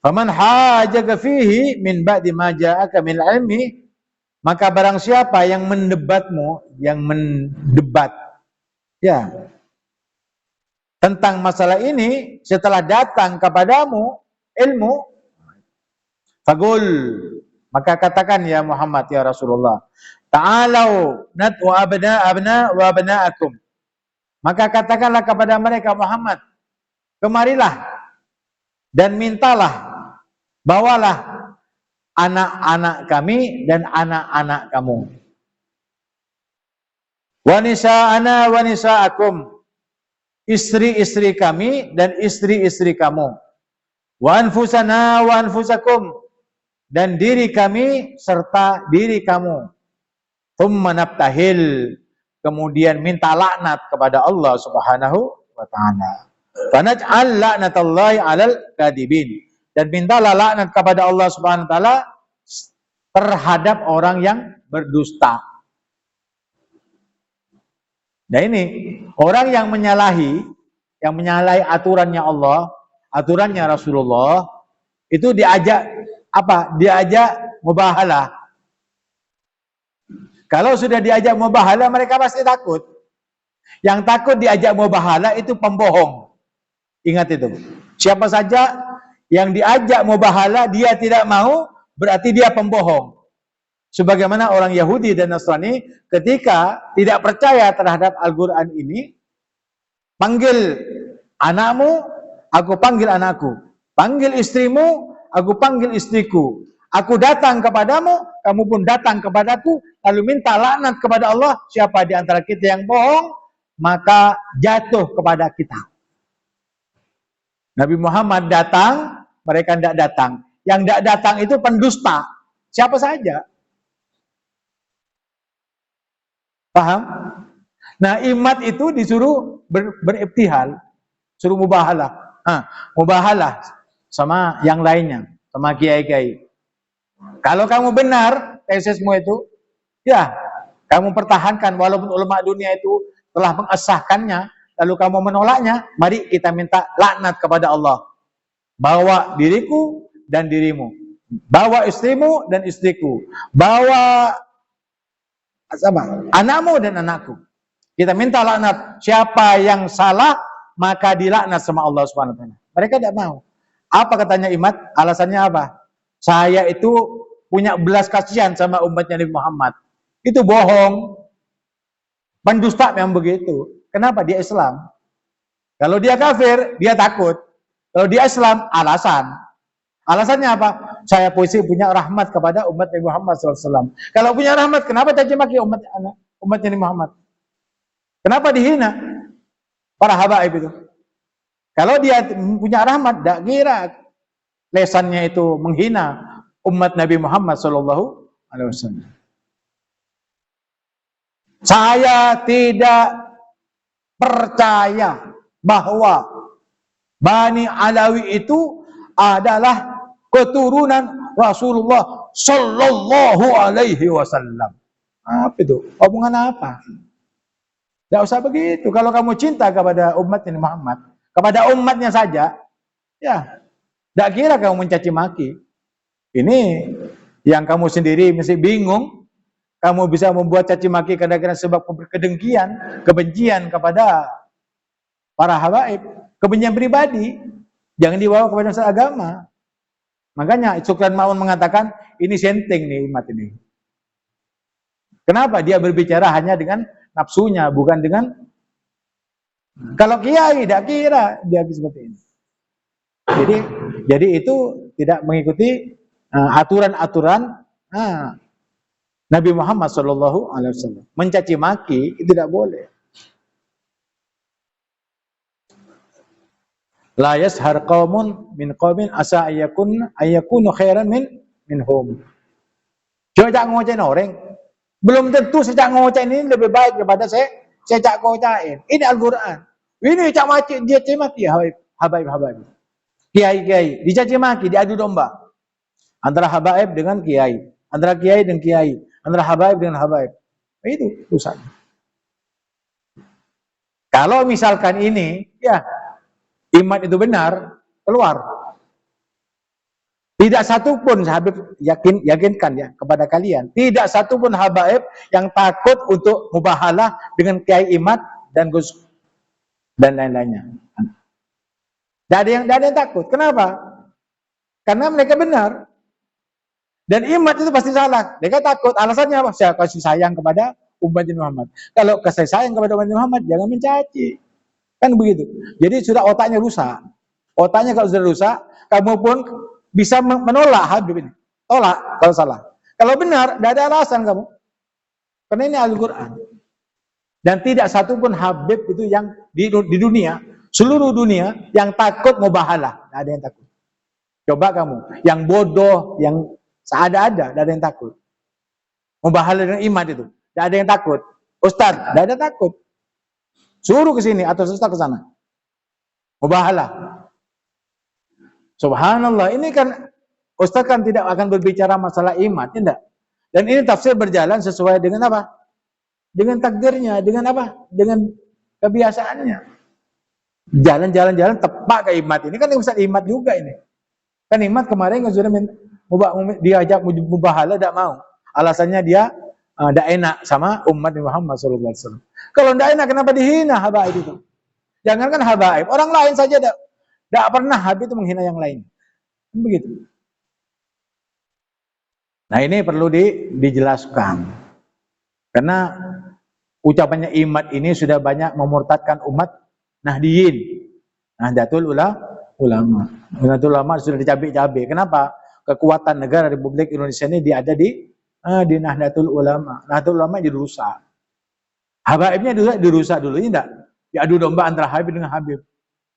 Faman hajaka fihi min ba'di ma ja'aka min ilmi, maka barang siapa yang mendebatmu, yang mendebat ya tentang masalah ini setelah datang kepadamu ilmu, fagul, maka katakan ya Muhammad ya Rasulullah, ta'alau nad'u abna wa abna'akum, maka katakanlah kepada mereka Muhammad, kemarilah dan mintalah, bawalah anak-anak kami dan anak-anak kamu, wa nisa'ana wa nisa'akum, istri-istri kami dan istri-istri kamu, wa anfusana wa anfusakum, dan diri kami serta diri kamu, thumma nabtahil, kemudian minta laknat kepada Allah Subhanahu wa taala, fanaj'al laknatallahi 'alal kadibin, dan mintalah laknat kepada Allah Subhanahu wa taala terhadap orang yang berdusta. Nah ini orang yang menyalahi aturannya Allah, aturannya Rasulullah, itu diajak apa? Diajak mubahalah. Kalau sudah diajak mubahalah, mereka pasti takut. Yang takut diajak mubahalah itu pembohong. Ingat itu. Siapa saja yang diajak mubahalah dia tidak mau, berarti dia pembohong. Sebagaimana orang Yahudi dan Nasrani ketika tidak percaya terhadap Al-Quran ini, panggil anakmu, aku panggil anakku. Panggil istrimu, aku panggil istriku. Aku datang kepadamu, kamu pun datang kepadaku, lalu minta laknat kepada Allah. Siapa di antara kita yang bohong, maka jatuh kepada kita. Nabi Muhammad datang, mereka tidak datang. Yang tidak datang itu pendusta. Siapa saja. Paham? Nah, imat itu disuruh beribtihal, suruh mubahalah. Mubahalah sama yang lainnya, sama kiai-kiai. Kalau kamu benar tesismu itu, ya kamu pertahankan walaupun ulama dunia itu telah mengesahkannya, lalu kamu menolaknya, mari kita minta laknat kepada Allah. Bawa diriku dan dirimu, bawa istrimu dan istriku, bawa anakmu dan anakku. Kita minta laknat. Siapa yang salah maka dilaknat sama Allah Subhanahu wa taala. Mereka tidak mau. Apa katanya Imat? Alasannya apa? Saya itu punya belas kasihan sama umatnya Nabi Muhammad. Itu bohong. Pendusta yang begitu. Kenapa? Dia Islam. Kalau dia kafir, dia takut. Kalau dia Islam, alasan. Alasannya apa? Saya punya rahmat kepada umat Nabi Muhammad SAW. Kalau punya rahmat, kenapa caci maki umat Nabi Muhammad? Kenapa dihina para habaib itu? Kalau dia punya rahmat, tak kira lesannya itu menghina umat Nabi Muhammad SAW. Saya tidak percaya bahwa Bani Alawi itu adalah keturunan Rasulullah Sallallahu Alaihi Wasallam. Apa itu? Omongan apa? Tidak usah begitu. Kalau kamu cinta kepada umat Nabi Muhammad, kepada umatnya saja, ya, tidak kira kamu mencaci maki. Ini yang kamu sendiri mesti bingung. Kamu bisa membuat caci maki kadang-kadang sebab kedengkian, kebencian kepada para habaib, kebencian pribadi. Jangan dibawa kepada masalah agama. Makanya Sukran Ma'mun mengatakan, ini senting nih umat ini. Kenapa? Dia berbicara hanya dengan nafsunya, bukan dengan... Kalau kiai, tidak kira dia seperti ini. Jadi itu tidak mengikuti aturan-aturan Nabi Muhammad SAW. Mencaci maki itu tidak boleh. La yashar qaumun min qaumin asa ayyakunu khairan minhum. Jangan ngocein orang. Belum tentu sejak ngocein ini lebih baik daripada sejak ngocein. Ini Al-Quran. Ini cak maki, dia cemaki habaib. Kiai-kiai dicaci maki, diadu domba. Antara habaib dengan kiai, antara kiai dengan kiai, antara habaib dengan habaib. Itu urusan. Kalau misalkan ini, ya Imat itu benar, keluar. Tidak satu pun Habib yakinkan ya kepada kalian, tidak satu pun habaib yang takut untuk mubahalah dengan Kiai Imad dan Gus dan lain-lainnya. Tidak ada yang takut. Kenapa? Karena mereka benar. Dan Imad itu pasti salah. Mereka takut. Alasannya apa? Saya kasih sayang kepada umat Muhammad. Kalau kasih sayang kepada umat Muhammad, jangan mencaci. Kan begitu. Jadi sudah otaknya rusak. Otaknya kalau sudah rusak, kamu pun bisa menolak Habib ini. Tolak kalau salah. Kalau benar, tidak ada alasan kamu. Karena ini Al-Quran. Dan tidak satu pun Habib itu yang di dunia, seluruh dunia, yang takut mubahalah. Tidak ada yang takut. Coba kamu, yang bodoh, yang seada-ada, tidak ada yang takut. Mubahalah dengan Imad itu, tidak ada yang takut. Ustaz, tidak ada takut. Suruh ke sini atau Ustaz ke sana. Mubahalah. Subhanallah, ini kan Ustaz kan tidak akan berbicara masalah Imad, tidak. Dan ini tafsir berjalan sesuai dengan apa? Dengan takdirnya, dengan apa? Dengan kebiasaannya. Jalan-jalan tepak ke Imad ini kan Ustaz Imad juga ini. Kan Imad kemarin sudah diajak mubahalah, tidak mau. Alasannya dia tidak enak sama umat Muhammad SAW. Kalau tidak enak, kenapa dihina habaib itu? Jangankan habaib, orang lain saja tidak pernah Habib itu menghina yang lain. Begitu. Nah ini perlu dijelaskan. Karena ucapannya Imad ini sudah banyak memurtadkan umat Nahdiyin. Nahdlatul Ulama. Nahdlatul Ulama sudah dicabik-cabik. Kenapa? Kekuatan negara Republik Indonesia ini ada di Nahdlatul Ulama. Nahdlatul Ulama dirusak. Habaibnya dirusak dulu, ini enggak? Diadu domba antara Habib dengan Habib.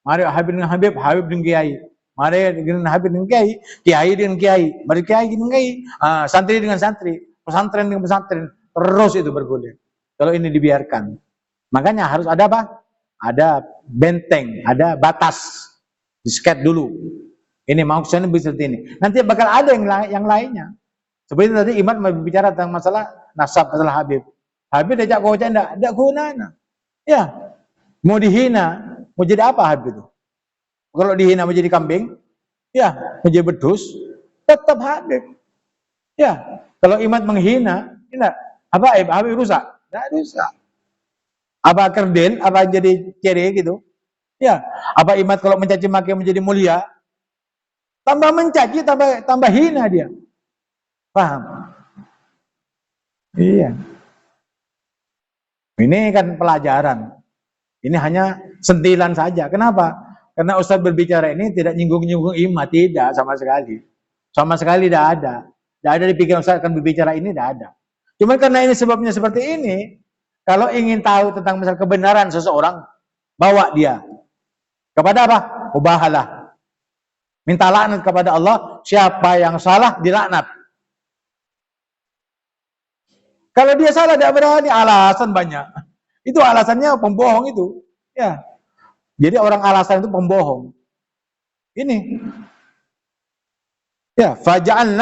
Mari Habib dengan Habib, Habib dengan Kiai. Mari dengan Habib dengan Kiai, Kiai dengan Kiai. Mari Kiai dengan Kiai, santri dengan santri, pesantren dengan pesantren. Terus itu bergulir. Kalau ini dibiarkan. Makanya harus ada apa? Ada benteng, ada batas. Di-sket dulu. Ini maksudnya seperti ini. Nanti bakal ada yang lainnya. Seperti tadi Imad berbicara tentang masalah nasab, masalah Habib. Habib diajak kocak, tidak gunanya. Ya, mau dihina, mau jadi apa Habib itu? Kalau dihina menjadi kambing, ya, menjadi bedus, tetap Habib. Ya, kalau Imad menghina, tidak. Habib rusak? Tidak rusak. Apa kerdil, apa jadi kere gitu? Ya, apa Imad kalau mencaci maki menjadi mulia? Tambah mencaci, tambah hina dia. Paham? Iya. Ini kan pelajaran. Ini hanya sentilan saja. Kenapa? Karena Ustaz berbicara ini tidak nyinggung-nyinggung Imad, tidak sama sekali. Sama sekali tidak ada. Tidak ada di pikiran Ustaz akan berbicara ini, tidak ada. Cuma karena ini sebabnya seperti ini, kalau ingin tahu tentang masalah kebenaran seseorang, bawa dia kepada apa? Mubahalah. Minta laknat kepada Allah, siapa yang salah dilaknat. Kalau dia salah tidak berani, alasan banyak. Itu alasannya pembohong itu. Ya. Jadi orang alasan itu pembohong. Ini. Ya, faj'al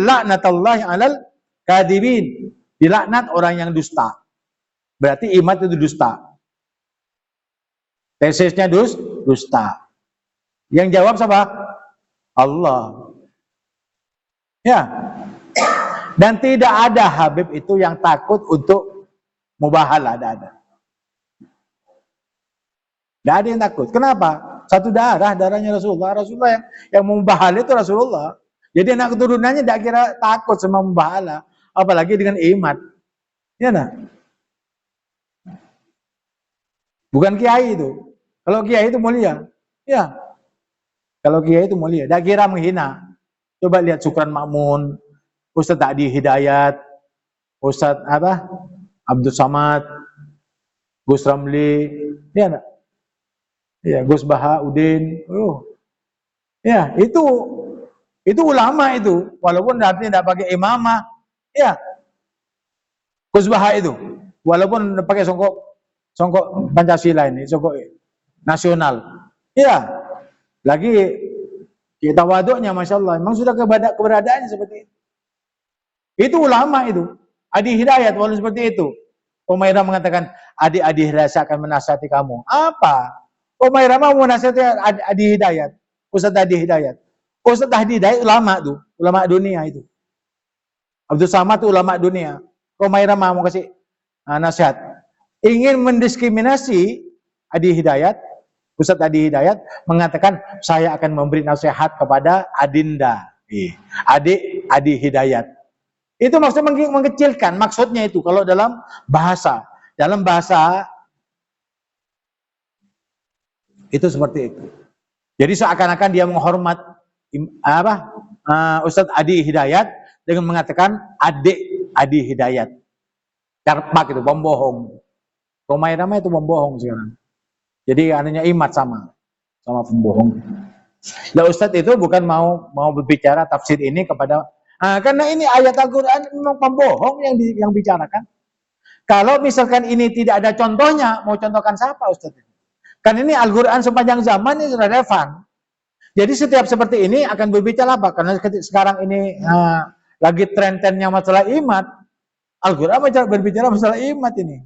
laknatallahi 'alal kadhibin. Dilaknat orang yang dusta. Berarti Imad itu dusta. Tesisnya dusta. Yang jawab siapa? Allah. Ya. Dan tidak ada Habib itu yang takut untuk mubahalah, tidak ada. Tidak ada yang takut. Kenapa? Satu darahnya Rasulullah. Rasulullah yang mubahalah itu Rasulullah. Jadi anak keturunannya tidak kira takut sama mubahalah. Apalagi dengan Imad. Ya nah? Bukan kiai itu. Kalau kiai itu mulia. Ya. Kalau kiai itu mulia. Tidak kira menghina. Coba lihat Sukran Makmun, Ustaz Adi Hidayat, Ustaz Abdul Samad, Gus Ramli, ya enggak? Ya, Gus Bahaudin. Ya, itu ulama itu, walaupun artinya tidak pakai imamah. Ya. Gus Baha itu, walaupun pakai songkok Pancasila ini, songkok nasional. Ya. Lagi kita waduknya, Masya Allah, memang sudah keberadaannya seperti itu. Itu ulama itu. Adi Hidayat walaupun seperti itu. Umairah mengatakan, adik-adik Hidayat akan menasihati kamu. Apa? Umairah mau menasihati Adi Hidayat. Ustaz Adi Hidayat. Ustaz Hadi Hidayat ulama tuh, ulama dunia itu. Abdul Samad tuh ulama dunia. Komaira mau kasih nasihat. Ingin mendiskriminasi Adi Hidayat, Ustaz Adi Hidayat mengatakan saya akan memberi nasihat kepada Adinda. Adik Adi Hidayat. Itu maksudnya mengecilkan, maksudnya itu kalau dalam bahasa. Dalam bahasa itu seperti itu. Jadi seakan-akan dia menghormat Ustaz Adi Hidayat dengan mengatakan adik Adi Hidayat. Carpak itu pembohong. Romai nama itu pembohong sekarang. Jadi anehnya imat sama pembohong. Nah Ustadz itu bukan mau berbicara tafsir ini kepada karena ini ayat Al-Quran memang pembohong yang bicarakan. Kalau misalkan ini tidak ada contohnya, mau contohkan siapa Ustadz? Kan ini Al-Quran sepanjang zaman ini relevan. Jadi setiap seperti ini akan berbicara apa? Karena sekarang ini lagi tren-trennya masalah imat. Al-Quran berbicara masalah imat ini.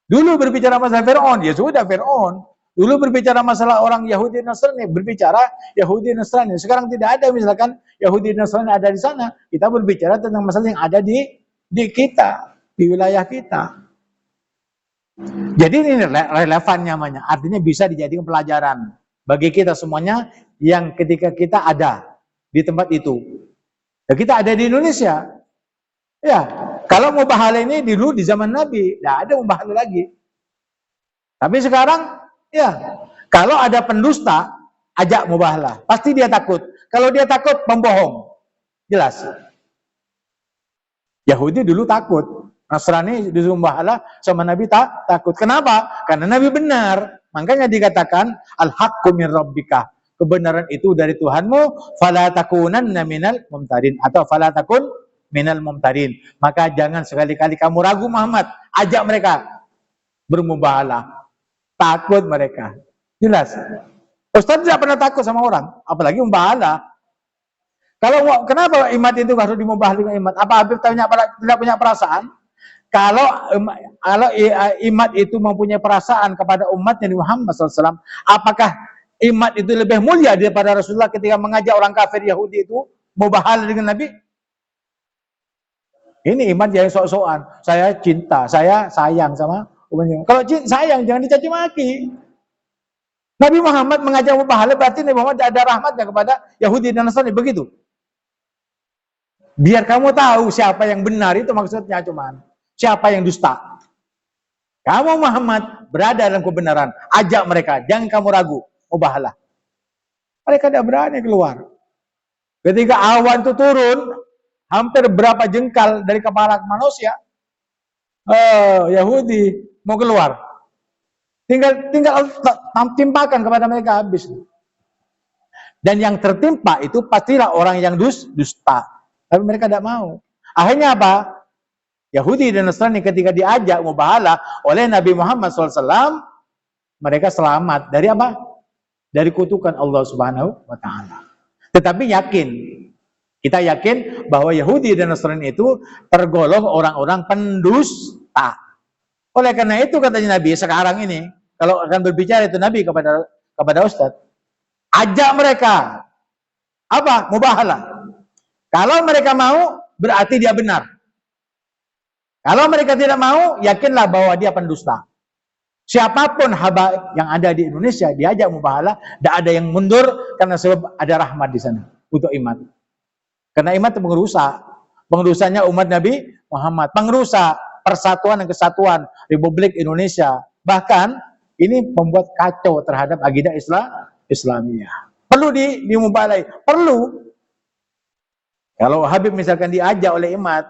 Dulu berbicara masalah Fir'aun, ya sudah Fir'aun. Dulu berbicara masalah orang Yahudi Nasrani, berbicara Yahudi Nasrani. Sekarang tidak ada misalkan Yahudi Nasrani ada di sana. Kita berbicara tentang masalah yang ada di kita, di wilayah kita. Jadi ini relevan namanya. Artinya bisa dijadikan pelajaran bagi kita semuanya yang ketika kita ada di tempat itu. Ya, kita ada di Indonesia. Ya, kalau mubahala ini dulu di zaman Nabi, tidak ada mubahala lagi. Tapi sekarang, ya, kalau ada pendusta, ajak mubahala. Pasti dia takut. Kalau dia takut, pembohong. Jelas. Yahudi dulu takut. Nasrani disuruh mubahala sama Nabi takut. Kenapa? Karena Nabi benar. Makanya dikatakan, al-haqqu min rabbika. Kebenaran itu dari Tuhanmu, fala takunanna minal mumtarin. Atau fala takun minal mumtarin. Maka jangan sekali-kali kamu ragu Muhammad. Ajak mereka bermubahalah. Takut mereka. Jelas. Ustaz tidak pernah takut sama orang. Apalagi mubahalah. Kalau kenapa imat itu harus dimubahalah dengan imat? Apa Habib tidak punya perasaan? Kalau imat itu mempunyai perasaan kepada umatnya Nabi Muhammad SAW, apakah imat itu lebih mulia daripada Rasulullah ketika mengajak orang kafir Yahudi itu mubahalah dengan Nabi? Ini iman yang sok-sokan. Saya cinta, saya sayang sama umatnya. Kalau sayang jangan dicaci maki. Nabi Muhammad mengajak mubahalah berarti Nabi Muhammad ada rahmatnya kepada Yahudi dan Nasrani, begitu. Biar kamu tahu siapa yang benar itu maksudnya cuman. Siapa yang dusta. Kamu Muhammad berada dalam kebenaran. Ajak mereka, jangan kamu ragu. Mubahalah. Mereka tidak berani keluar. Ketika awan itu turun, hampir berapa jengkal dari kepala manusia, Yahudi mau keluar. Tinggal timpakan kepada mereka habis. Dan yang tertimpa itu pastilah orang yang dusta. Tapi mereka tidak mau. Akhirnya apa? Yahudi dan Nasrani ketika diajak mubahalah oleh Nabi Muhammad SAW, mereka selamat dari apa? Dari kutukan Allah Subhanahu wa Ta'ala. Tetapi kita yakin bahwa Yahudi dan Nasrani itu tergolong orang-orang pendusta. Oleh karena itu katanya Nabi sekarang ini, kalau akan berbicara itu Nabi kepada Ustadz, ajak mereka apa? Mubahalah. Kalau mereka mau, berarti dia benar. Kalau mereka tidak mau, yakinlah bahwa dia pendusta. Siapapun haba yang ada di Indonesia diajak mubahalah, tidak ada yang mundur karena sebab ada rahmat di sana untuk iman. Karena iman itu pengrusak. Pengerusanya umat Nabi Muhammad. Pengrusak persatuan dan kesatuan Republik Indonesia. Bahkan ini membuat kacau terhadap akidah Islamiyah. Perlu dimubalai. Perlu. Kalau Habib misalkan diajak oleh imat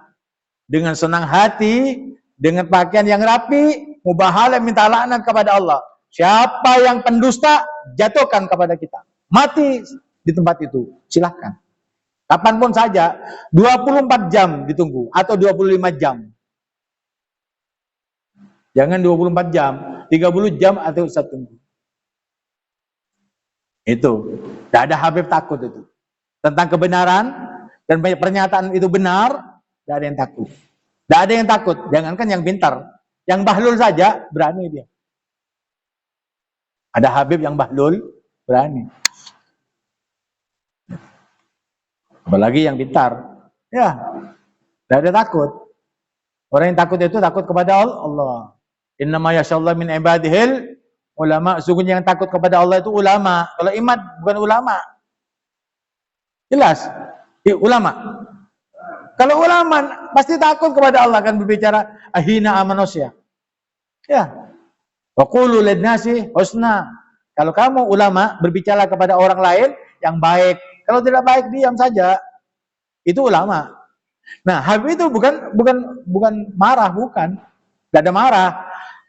dengan senang hati, dengan pakaian yang rapi, mubahalah minta laknat kepada Allah. Siapa yang pendusta, jatuhkan kepada kita. Mati di tempat itu. Silahkan. Kapanpun saja, 24 jam ditunggu atau 25 jam. Jangan 24 jam, 30 jam atau Ustaz tunggu. Itu. Tidak ada Habib takut itu. Tentang kebenaran dan pernyataan itu benar, tidak ada yang takut. Tidak ada yang takut, jangankan yang pintar. Yang bahlul saja berani dia. Ada Habib yang bahlul berani. Apalagi yang pintar. Ya, tidak ada takut. Orang yang takut itu takut kepada Allah. Innama yasyallahu min ibadihil ulama. Sungguhnya yang takut kepada Allah itu ulama. Kalau iman bukan ulama. Jelas? Ya, ulama. Kalau ulama pasti takut kepada Allah, kan berbicara ahina manusia. Ya. Wa qulu lin-nasi husna. Kalau kamu ulama berbicara kepada orang lain yang baik. Kalau tidak baik diam saja. Itu ulama. Nah, Habib itu bukan marah, bukan. Tidak ada marah.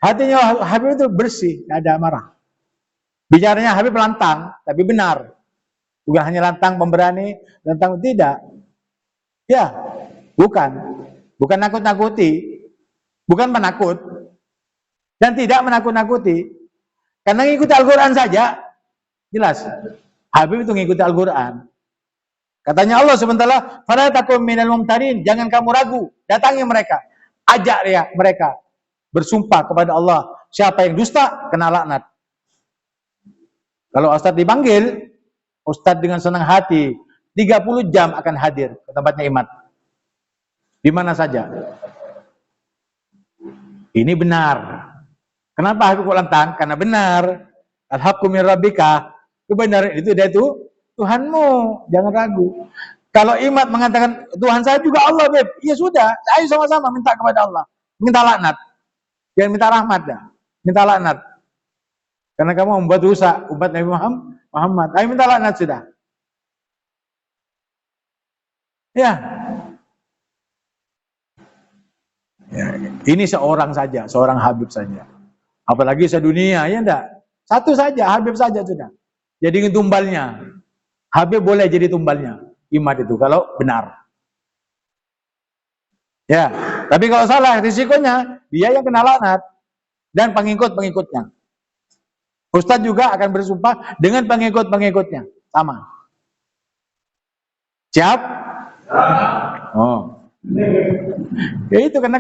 Hatinya Habib itu bersih, tidak ada marah. Bicaranya Habib lantang, tapi benar. Bukan hanya lantang pemberani, lantang tidak. Ya, bukan. Bukan nakut-nakuti. Bukan penakut. Dan tidak menakut-nakuti. Karena ngikuti Al-Quran saja. Jelas. Habib itu ngikuti Al-Quran. Katanya Allah sebentar, "Fala takum minal mumtarin." Jangan kamu ragu, datangi mereka. Ajak ya mereka bersumpah kepada Allah. Siapa yang dusta kena laknat. Kalau Ustaz dipanggil, Ustaz dengan senang hati 30 jam akan hadir ke tempatnya Imat. Di mana saja. Ini benar. Kenapa aku kok lantang? Karena benar. Al-haqqu min rabbika. Kebenaran itu dia itu Tuhanmu, jangan ragu. Kalau Imat mengatakan Tuhan saya juga Allah, Beb. Ya sudah, ayo sama-sama minta kepada Allah. Minta laknat. Jangan minta rahmat dah. Minta laknat. Karena kamu membuat rusak umat Nabi Muhammad. Ayo minta laknat sudah. Ya. Ya, ini seorang saja, seorang Habib saja. Apalagi sedunia, ya enggak? Satu saja, Habib saja sudah. Jadi tumbalnya. Habib boleh jadi tumbalnya, Imat itu, kalau benar. Ya, tapi kalau salah, risikonya dia yang kena laknat dan pengikut-pengikutnya. Ustadz juga akan bersumpah dengan pengikut-pengikutnya, sama. Siap? Oh, ya itu karena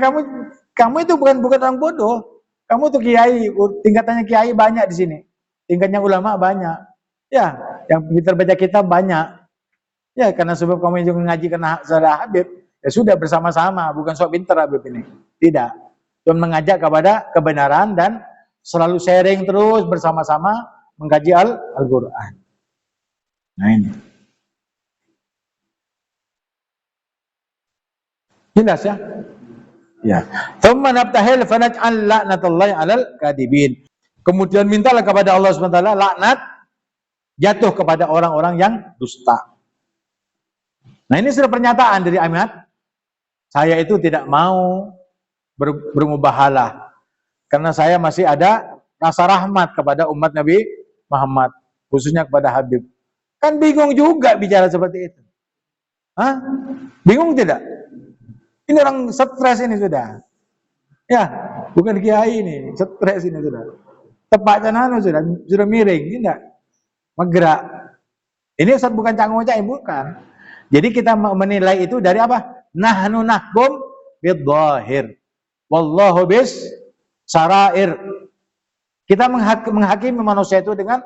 kamu itu bukan orang bodoh. Kamu tuh kiai, tingkatannya kiai banyak di sini, tingkatnya ulama banyak. Ya, yang pintar baca kitab banyak. Ya, karena sebab kamu juga ngaji kena saudara Habib, ya sudah bersama-sama, bukan sok pintar Habib ini. Tidak. Cuma mengajak kepada kebenaran dan selalu sharing terus bersama-sama mengkaji Al-Quran. Nah ini. Jelas ya? Ya. Thumma nabtahil fanaj'al la'natullahi 'alal kadibin. Kemudian mintalah kepada Allah SWT laknat jatuh kepada orang-orang yang dusta. Nah ini sudah pernyataan dari Ahmad. Saya itu tidak mau bermubahalah. Karena saya masih ada rasa rahmat kepada umat Nabi Muhammad. Khususnya kepada Habib. Kan bingung juga bicara seperti itu. Hah? Bingung tidak? Ini orang stres ini sudah. Ya, bukan kiai ini. Stres ini sudah. Tepatnya sudah miring. Tidak. Menggerak. Ini Ustaz bukan canggung-canggung, bukan. Jadi kita menilai itu dari apa? Nahnu nahkum bidh-dhahir. Wallahu bis sarair. Kita menghakimi manusia itu dengan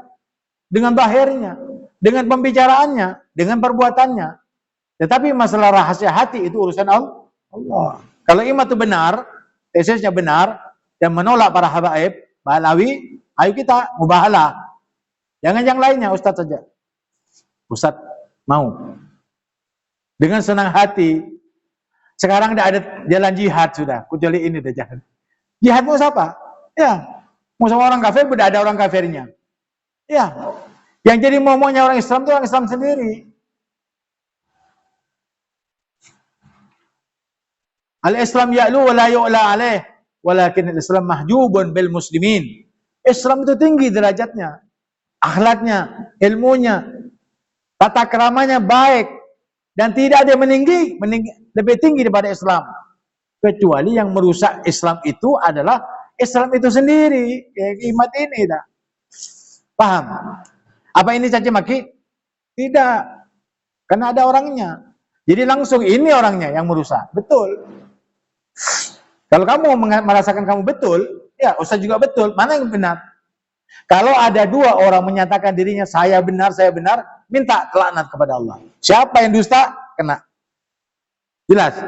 zahirnya, dengan pembicaraannya, dengan perbuatannya. Tetapi masalah rahasia hati itu urusan Allah. Kalau iman itu benar, tesisnya benar dan menolak para habaib, Balawi, ayo kita mubahalah. Jangan yang lainnya, Ustadz saja. Ustadz mau. Dengan senang hati. Sekarang tidak ada jalan jihad sudah. Kecuali ini dah jalan. Jihad mau siapa? Ya. Mau sama orang kafir, tidak ada orang kafirnya. Ya. Yang jadi momoknya orang Islam itu orang Islam sendiri. Al-Islam ya'lu wa la yu'la alaih. Walakin al-Islam mahjubun bil muslimin. Islam itu tinggi derajatnya. Akhlaknya, ilmunya, tata keramanya baik dan tidak ada yang meninggi lebih tinggi daripada Islam. Kecuali yang merusak Islam itu adalah Islam itu sendiri. Imat ini dah. Paham? Apa ini caci maki? Tidak. Karena ada orangnya. Jadi langsung ini orangnya yang merusak. Betul. Kalau kamu merasakan kamu betul, ya Ustaz juga betul. Mana yang benar? Kalau ada dua orang menyatakan dirinya saya benar, minta laknat kepada Allah. Siapa yang dusta, kena. Jelas.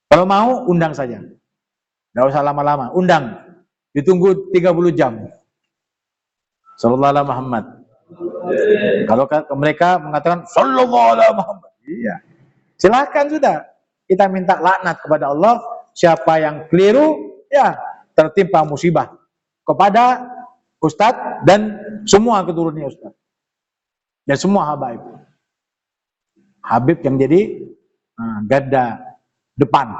Kalau mau, undang saja. Nggak usah lama-lama, undang. Ditunggu 30 jam. Sallallahu alaihi Muhammad. Kalau mereka mengatakan sallallahu alaihi Muhammad, iya. Silakan sudah. Kita minta laknat kepada Allah. Siapa yang keliru, ya tertimpa musibah kepada Ustadz dan semua keturunannya Ustadz. Dan semua habaib. Habib yang jadi garda depan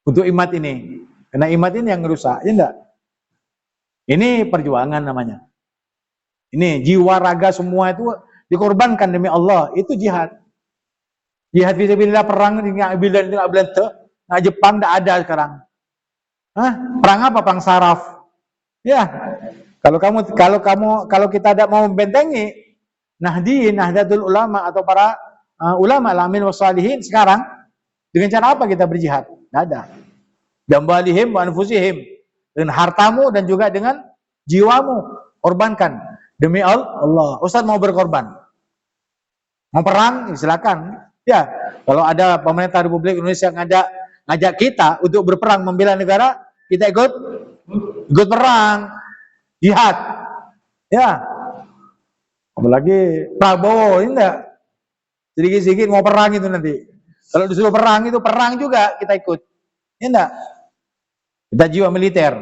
untuk imat ini. Karena imat ini yang merusak, ya enggak? Ini perjuangan namanya. Ini jiwa raga semua itu dikorbankan demi Allah, itu jihad. Jihad fisabilillah, perang di Bilan itu nah Jepang tidak ada sekarang. Hah? Perang apa? Perang saraf. Ya. Kalau kita tidak mau membentengi Nahdlatul Ulama atau para ulama al-amin wassalihin sekarang, dengan cara apa kita berjihad? Tidak ada. Jambalihim wa anfusihim, dengan hartamu dan juga dengan jiwamu, korbankan demi Allah. Ustaz mau berkorban, mau perang, silakan. Ya, kalau ada pemerintah Republik Indonesia ngajak kita untuk berperang membela negara, kita ikut perang, jihad. Ya, apalagi Prabowo ini enggak sedikit-sedikit mau perang itu nanti. Kalau disuruh perang itu perang juga kita ikut. Ya enggak? Kita jiwa militer.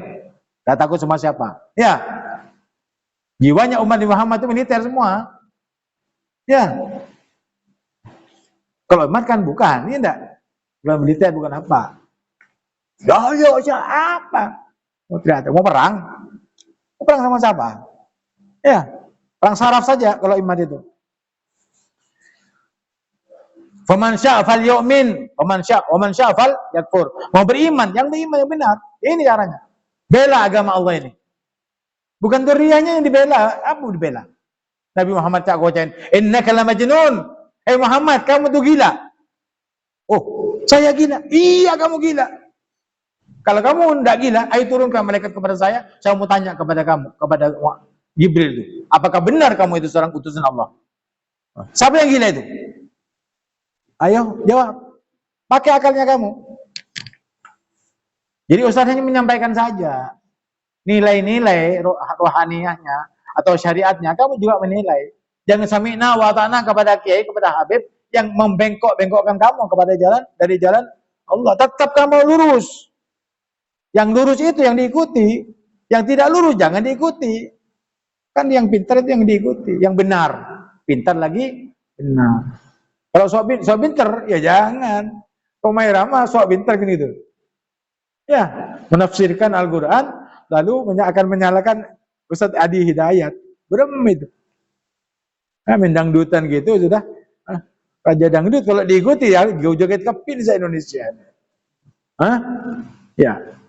Enggak takut sama siapa. Ya. Jiwanya umat Muhammad itu militer semua. Ya. Kalau umat kan bukan, ya enggak? Kalau militer bukan apa? Yo apa? Oh, tidak, mau perang. Mau perang sama siapa? Ya. Perang saraf saja kalau iman itu. Faman syaa falyu'min, waman syaa falyakfur. Mau beriman, yang benar. Ini caranya. Bela agama Allah ini. Bukan duriannya yang dibela, apa dibela? Nabi Muhammad tak gocain, innaka lamajnun. Muhammad, kamu tuh gila. Oh, saya gila. Iya, kamu gila. Kalau kamu tidak gila, ayo turunkan malaikat kepada saya mau tanya kepada kamu, kepada Jibril itu. Apakah benar kamu itu seorang utusan Allah? Siapa yang gila itu? Ayo jawab, pakai akalnya kamu. Jadi Ustaz hanya menyampaikan saja nilai-nilai rohaniyahnya atau syariatnya, kamu juga menilai. Jangan sami'na wa ta'na kepada kiai, kepada habib yang membengkok-bengkokkan kamu kepada dari jalan Allah. Tetap kamu lurus. Yang lurus itu yang diikuti, yang tidak lurus jangan diikuti. Kan yang pintar itu yang diikuti, yang benar. Pintar lagi benar. Kalau sok pinter, ya jangan. Romai Rama sok pinter kan gitu. Ya, menafsirkan Al-Quran, lalu akan menyalahkan Ustadz Adi Hidayat. Berem itu. Nah, mendangdutan gitu sudah. Raja dangdut kalau diikuti ya, joget kepin se Indonesia. Hah? Ya.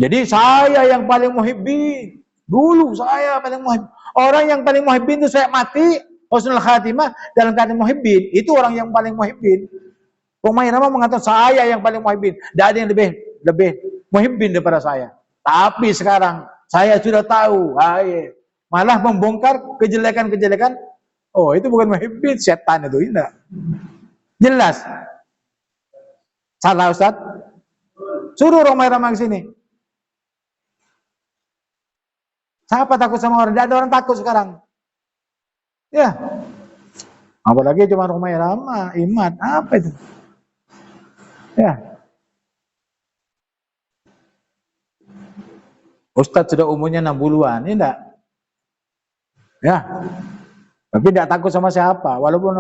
Jadi saya yang paling muhibbin. Dulu saya paling muhibbin. Orang yang paling muhibbin itu saya mati. Husnul khatimah dalam keadaan muhibbin, itu orang yang paling muhibbin. Romai Rama mengatakan saya yang paling muhibbin, tidak ada yang lebih muhibbin daripada saya. Tapi sekarang saya sudah tahu, malah membongkar kejelekan-kejelekan. Oh, itu bukan muhibbin, setan itu, tidak. Jelas. Salah Ustaz. Suruh Romai Rama ke sini. Siapa takut sama orang? Tidak ada orang takut sekarang. Ya, apalagi cuma Romai Rama, Imat, apa itu? Ya, Ustadz sudah umurnya 60-an, ya enggak? Ya, tapi tidak takut sama siapa, walaupun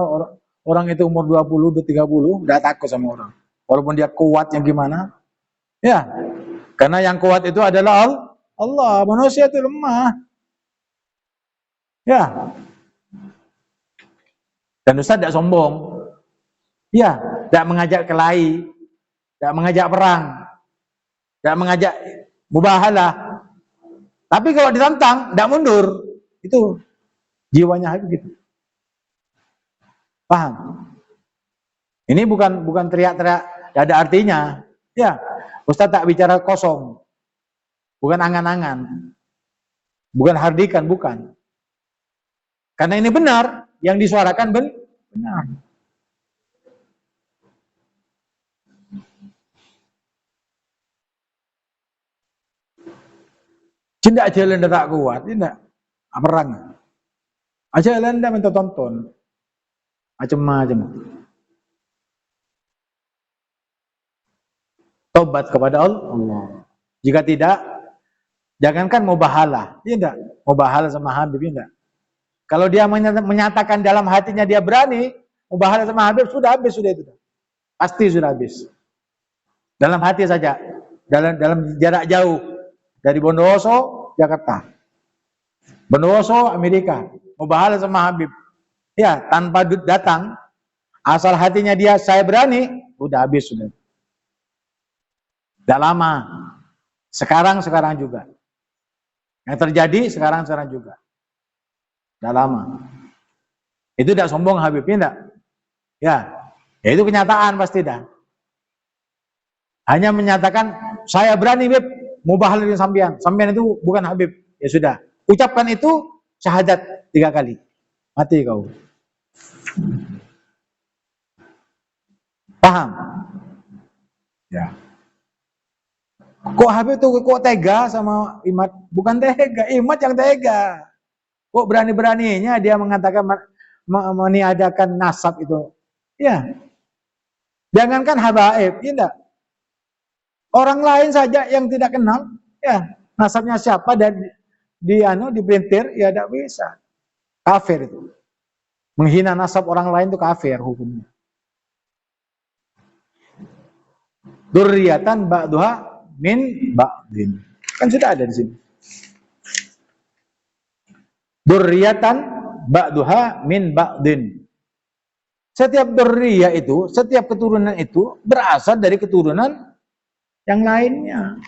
orang itu umur 20, 30, tidak takut sama orang. Walaupun dia kuat yang gimana, ya, karena yang kuat itu adalah Allah, manusia itu lemah. Ya. Dan Ustaz tidak sombong. Ya, tidak mengajak kelahi, tidak mengajak perang, tidak mengajak mubahalah. Tapi kalau ditantang, tidak mundur. Itu jiwanya begitu. Paham? Ini bukan teriak-teriak, tidak ada artinya. Ya, Ustaz tak bicara kosong. bukan angan-angan, bukan hardikan, bukan. Karena ini benar, yang disuarakan benar. Tidak jalan tak kuat, tidak perang. Aja Anda minta tonton, macam-macam. Tobat kepada Allah. Jika tidak, jangankan mubahalah, tidak mubahalah sama Habib, tidak. Kalau dia menyatakan dalam hatinya dia berani mubahalah sama Habib, sudah habis, sudah itu, pasti sudah habis. Dalam hati saja, dalam jarak jauh dari Bondowoso, Jakarta, Bondowoso, Amerika, mubahalah sama Habib, ya tanpa datang, asal hatinya dia saya berani, udah habis sudah. Tidak lama, sekarang juga. Yang terjadi sekarang juga. Tidak lama. Itu tidak sombong Habibnya, tidak. Ya itu kenyataan pasti dah. Hanya menyatakan saya berani Habib, mubahalah dengan sampean. Sampean itu bukan Habib. Ya sudah. Ucapkan itu syahadat 3 kali. Mati kau. Paham? Ya. Kok Habib itu kok tega sama Imad? Bukan tega, Imad yang tega. Kok berani-beraninya dia mengatakan meniadakan nasab itu? Ya. Jangankan habaib, tidak. Orang lain saja yang tidak kenal, ya nasabnya siapa dan dipelintir, ya tidak bisa. Kafir itu. Menghina nasab orang lain itu kafir hukumnya. Dzurriatan ba'duha min ba'din. Kan sudah ada di sini. Dzurriatan ba'duha min ba'din. Setiap dzurriyah itu, setiap keturunan itu berasal dari keturunan yang lainnya.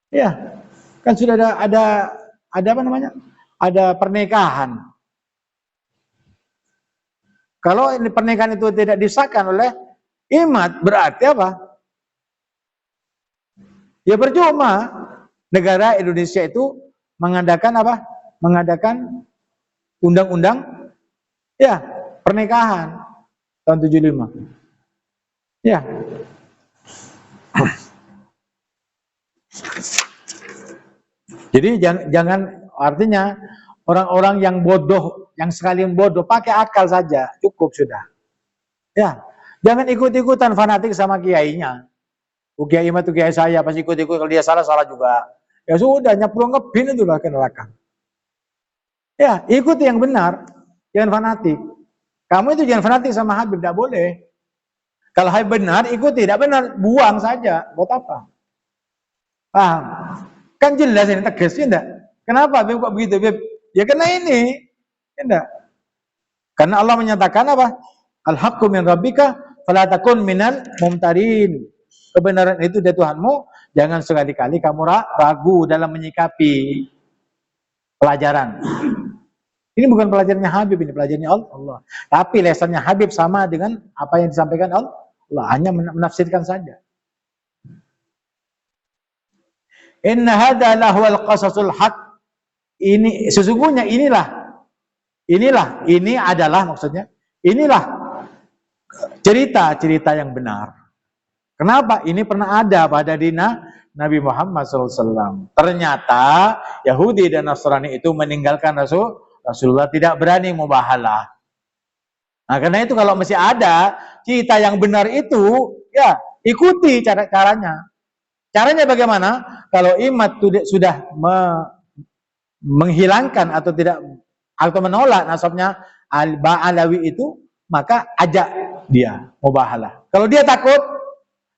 Ya, kan sudah ada apa namanya? Ada pernikahan. Kalau ini pernikahan itu tidak disahkan oleh Imad, berarti apa? Ya percuma. Negara Indonesia itu mengadakan apa? Mengadakan undang-undang ya pernikahan tahun 75. Ya. Jadi jangan artinya orang-orang yang bodoh, yang sekalian bodoh, pakai akal saja, cukup sudah. Ya, jangan ikut-ikutan fanatik sama kiainya. Kiai Imad itu kiai saya, pas ikut-ikut kalau dia salah juga. Ya sudah, nyeplung ngebin itulah ke neraka. Ya, ikuti yang benar, jangan fanatik. Kamu itu jangan fanatik sama Habib, tidak boleh. Kalau Habib benar, ikuti, tidak benar, buang saja. Buat apa? Paham? Kan jelas ini tegas, ya enggak? Kenapa Habib kok begitu, Habib? Ya karena ini, ya enggak? Karena Allah menyatakan apa? Al-haqqu min rabbika fala takun minal mumtarin. Kebenaran itu dari Tuhanmu, jangan sekali-kali kamu ragu dalam menyikapi pelajaran. Ini bukan pelajarannya Habib, ini pelajarannya Allah. Tapi lesannya Habib sama dengan apa yang disampaikan Allah. Hanya menafsirkan saja. Inna hadza lahwal qasasul haq. Ini sesungguhnya ini adalah maksudnya inilah cerita yang benar. Kenapa? Ini pernah ada pada Nabi Muhammad SAW. Ternyata Yahudi dan Nasrani itu meninggalkan Rasulullah, tidak berani mubahalah. Nah, karena itu kalau masih ada cerita yang benar itu, ya ikuti caranya. Caranya bagaimana? Kalau Imad sudah menghilangkan atau tidak atau menolak nasabnya Alawi itu, maka ajak dia mubahalah. Kalau dia takut,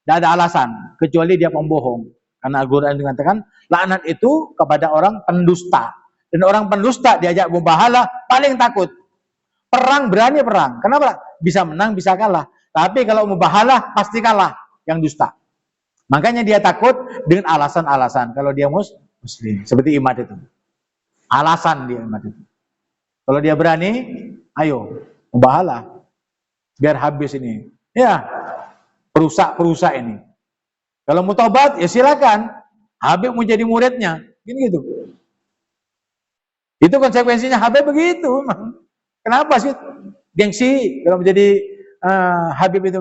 tidak ada alasan kecuali dia pembohong. Karena Al-Quran mengatakan laknat itu kepada orang pendusta. Dan orang pendusta diajak mubahalah paling takut. Perang berani perang. Kenapa? Bisa menang, bisa kalah. Tapi kalau mubahalah pasti kalah yang dusta. Makanya dia takut dengan alasan-alasan. Kalau dia muslim, seperti Imad itu. Alasan dia Imad itu. Kalau dia berani, ayo mubahalah. Biar habis ini. Ya, perusak ini. Kalau mau tobat, ya silakan. Habib mau jadi muridnya, gitu. Itu konsekuensinya Habib begitu memang. Kenapa sih gengsi kalau menjadi Habib itu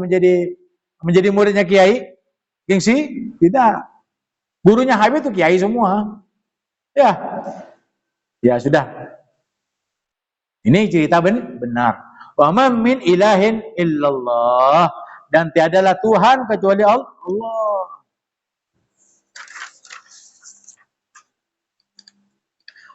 menjadi muridnya kiai? Gengsi? Tidak. Gurunya Habib itu kiai semua. Ya. Ya sudah. Ini cerita benar. Wa ma min ilahin illallah, dan tiadalah Tuhan kecuali Allah.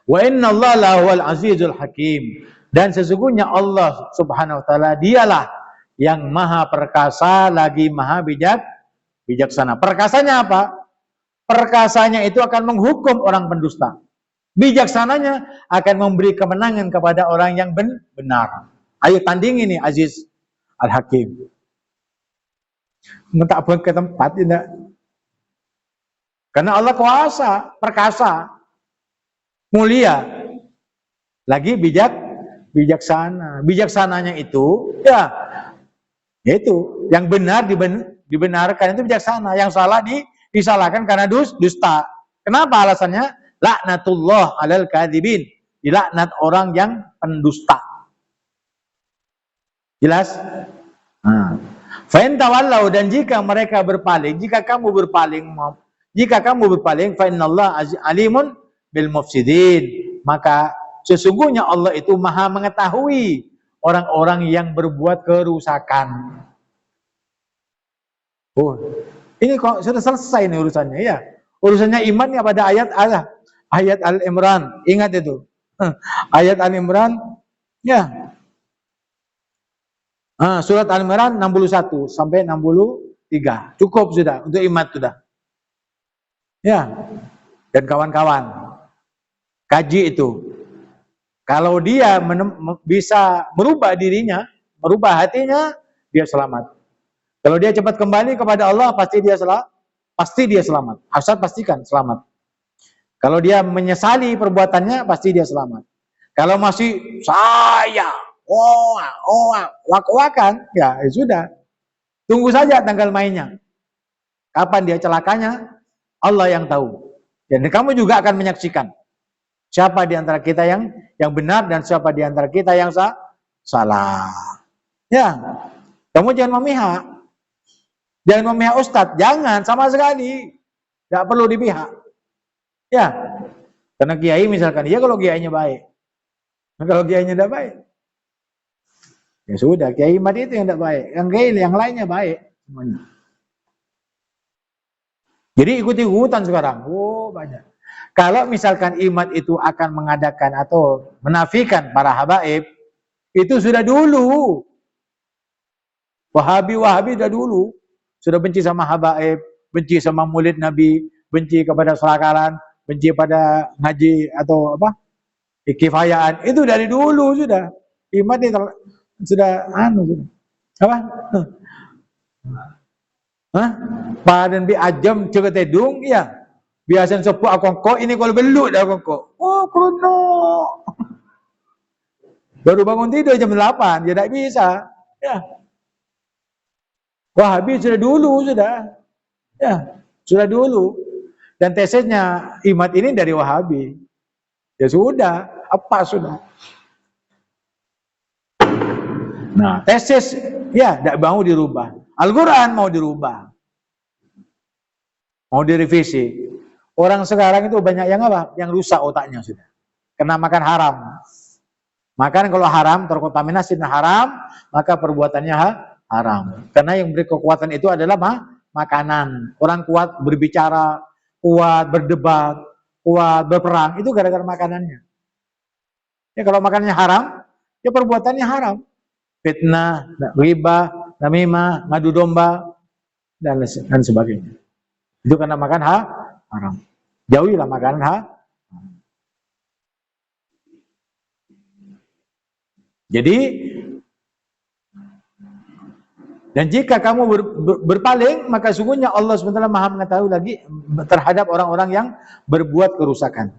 Wa inna Allah lahuwal azizul hakim, dan sesungguhnya Allah subhanahu wa ta'ala dialah yang maha perkasa lagi maha bijaksana. Perkasanya apa? Perkasanya itu akan menghukum orang pendusta. Bijaksananya akan memberi kemenangan kepada orang yang benar. Ayo tanding ini Aziz Al-Hakim. Minta buat ke tempat tidak. Karena Allah kuasa, perkasa, mulia, lagi bijaksana. Bijaksananya itu ya itu yang benar dibenarkan, itu bijaksana, yang salah disalahkan karena dusta. Kenapa alasannya? Laknatullah alal kadzibin, dilaknat orang yang pendusta. Jelas? Fa in tawallau, dan jika mereka berpaling, jika kamu berpaling, fa innallaha alimun bil mufsidin, maka sesungguhnya Allah itu maha mengetahui orang-orang yang berbuat kerusakan. Oh, ini kok sudah selesai nih urusannya ya. Urusannya iman ya pada ayat Al-Imran. Ingat itu. Ayat Al-Imran ya. Surat Al-Imran 61 sampai 63. Cukup sudah untuk iman sudah. Ya. Dan kawan-kawan, kaji itu. Kalau dia bisa merubah dirinya, merubah hatinya, dia selamat. Kalau dia cepat kembali kepada Allah, pasti dia selamat. Ustaz pastikan selamat. Kalau dia menyesali perbuatannya, pasti dia selamat. Kalau masih wak-wakan, ya sudah. Tunggu saja tanggal mainnya. Kapan dia celakanya, Allah yang tahu. Dan kamu juga akan menyaksikan siapa di antara kita yang benar dan siapa di antara kita yang salah. Ya, kamu jangan memihak. Jangan memihak ustadz, jangan sama sekali. Tidak perlu dipihak. Ya, karena kiai misalkan, ya kalau kiainya baik. Nah, kalau kiainya tidak baik, ya sudah, kiai Imad itu yang tidak baik. Yang kiai yang lainnya baik semuanya. Jadi ikut-ikutan sekarang. Oh, banyak. Kalau misalkan Imad itu akan mengadakan atau menafikan para habaib, itu sudah dulu. Wahabi sudah dulu. Sudah benci sama habaib, benci sama maulid Nabi, benci kepada selakaran, benci pada ngaji atau apa? Kifayaan. Itu dari dulu sudah. Imad itu sudah apa? Padan bi ajam jaga tedung ya. Biasa sepuh akongko, ini kalau beluk dah akongko. Oh, krono. Baru bangun tidur jam 8, dia tak bisa. Ya. Wahabi sudah dulu sudah. Ya, sudah dulu. Dan tesisnya Imad ini dari Wahabi. Ya sudah, apa sudah. Nah, tesis ya tidak mau dirubah. Al-Quran mau dirubah. Mau direvisi. Orang sekarang itu banyak yang apa? Yang rusak otaknya sudah. Kena makan haram. Makan kalau haram, terkontaminasi dengan haram, maka perbuatannya haram. Karena yang beri kekuatan itu adalah makanan. Orang kuat berbicara, kuat berdebat, kuat berperang, itu gara-gara makanannya. Ya kalau makanannya haram, ya perbuatannya haram. Fitnah, riba, namimah, ngadu domba, dan sebagainya. Itu karena makan haram. Jauhilah makanan haram. Jadi, dan jika kamu berpaling, maka sungguhnya Allah SWT maha mengetahui lagi terhadap orang-orang yang berbuat kerusakan.